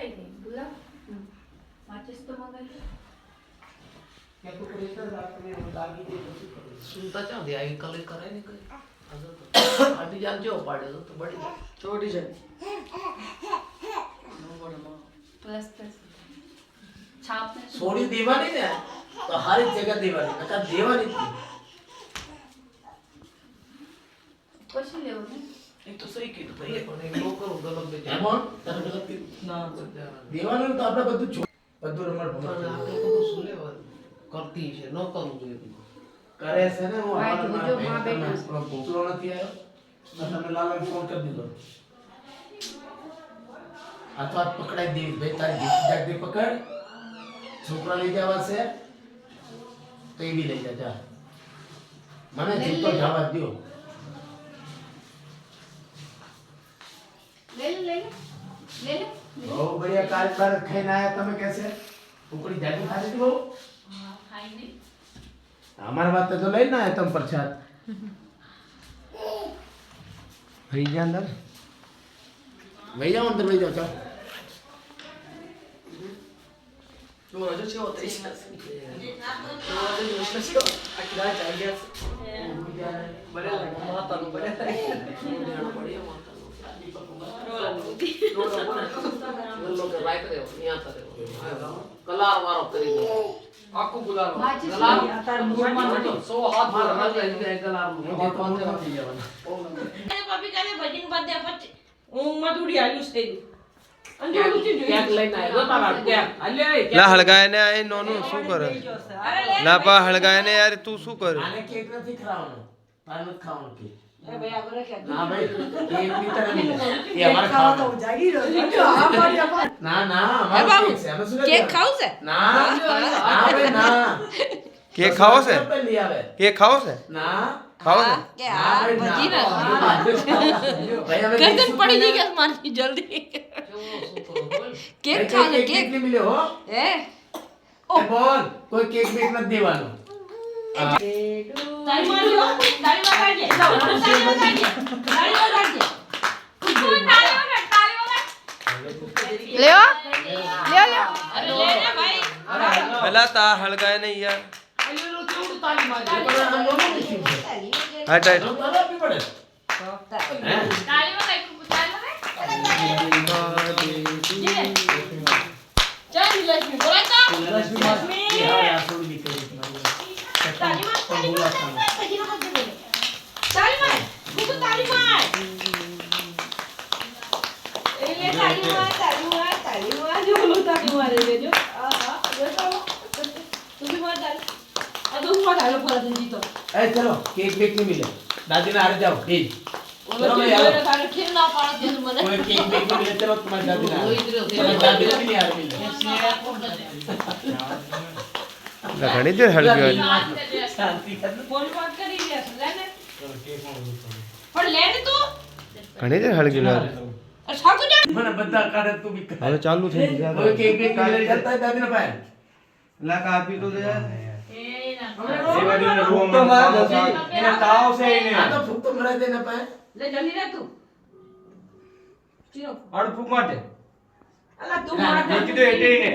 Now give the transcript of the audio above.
કઈ નહીં બોલા માચિસ તો મંગાવી કે તો પ્રેશર રાખને દાગી દે સુનતા ચાં દે આઈ કલે કરે ને કઈ આટી જાન જો પાડે તો બડી છોટી છે નો બડમાં પ્લસ છાપ ને છોડી દેવાની ને તો હારી જગ્યા દેવાની નકા દેવાની જ પછી લેવો ને એ તો સહી કીધું ભાઈ પણ એ નો કરું ગલત બે એમોન તને ગલત કીધું ના દેવાનું તો આપણે બધું બધું રમણ ભમણ આપણે તો શું લેવાનું કરતી છે ન કરવું જોઈએ કરે છે ને હું આપણો ભૂખલો નથી આવ્યો તો તમે લાલાને ફોન કરી દીધો અથવા પકડાઈ દેવી ભાઈ તારી જાગતી પકડ છોકરા લઈ જવા છે તો એ બી લઈ જા મને જીતો જવા દો ले ले બહુ બઢિયા કાલ બાર ખાઈને આયા તમે कैसे ઉકળી જાડી ખાધી હતી બહુ हां खाई नहीं हमारे बात तो लई ना आया तुम प्रसाद भई जा अंदर भई जाओ अंदर भई जाओ चलो तो राजा से होता है तो राजा से हो अकेला चाहिए बड़े माता नो बड़े बढ़िया माता नो लोग लाइक दे नहीं आता दे कलार मारो करी आको बुला लो गलार तार मुंह में 100 हाथ भरना चाहिए गलार मुंह कौन से बात है એ પાપી કાલે ભજન બાંધ્યા પછી હું મધુડી આલ્યું છે અંજોલું થી જોઈ કેક લઈને આવ્યો તારા કેક અલે લા હળગાયને આ નોનું શું કરે લા પા હળગાયને યાર તું શું કરે આને કેક નથી ખાવાનો પાન ખાવાનું કે એ ભાઈ આગળ કે ના ભાઈ કેક ની तरह नहीं ये हमारा खावा तो જાગી રહ્યો આ પાડી ना ना हमारा केक है हमें सुन કેક ખાવું છે ना ना भाई ना કેક ખાવો છે लिया है કેક ખાવો છે ना ખાવો છે કે આ ભજી ના भाई हमें ગરદન પડી ગઈ કે મારી જલ્દી કેક ખા લે કેક नहीं मिले हो એ ए बोल कोई केक बेक मत देवानो તારી મારી તારી વગાડજે તારી વગાડજે તારી વગાડજે તું તારી વગાડ लेओ ले ले અરે લે ને ભાઈ પેલા તા હળગાયને યાર अरे लो क्यों ताली मार रहे हम दोनों नहीं હટ હટ तो ताला भी पड़े તારી વગાડ ચાલ લક્ષ્મી બોલા તો લક્ષ્મી यार यार थोड़ी दिक्कत है તારી માં તારી માં તારી માં તું તો તારી માં એ લે તારી માં જો બોલો તારી માં રે જો આહા જો તો તું બી માર તારી આ તો હું માર પર જીતો ए चलो केक बेक नहीं मिले दादी ने आ जाओ प्लीज ઓલો જીતો તારે ખીર ના પાડ દે મને कोई केक बेक नहीं मिले चलो तुम्हारी दादी ने तुम्हारी दादी ने भी नहीं आ रही લા ઘણી દેર હળગ્યો शांति कर ફોન વાત કરી લે લે ને પણ લે ને તું ઘણી દેર હળગ્યો યાર અરે સાકુ જા मैंने बता काढ़ तू भी હવે ચાલુ થઈ ગયું कोई केक बेक नहीं मिले चलता है दादी ने पाए ला काफी तो दे એ ના ये वाली ने रूम में मार दे इन्हें ताव से इन्हें हां तो फूक तो मरा दे ना पाए લે જલ્દી રે તું ચીરો और फूक मारते અલા તું ના, માર દેખી દે, એટલે ઈ ને.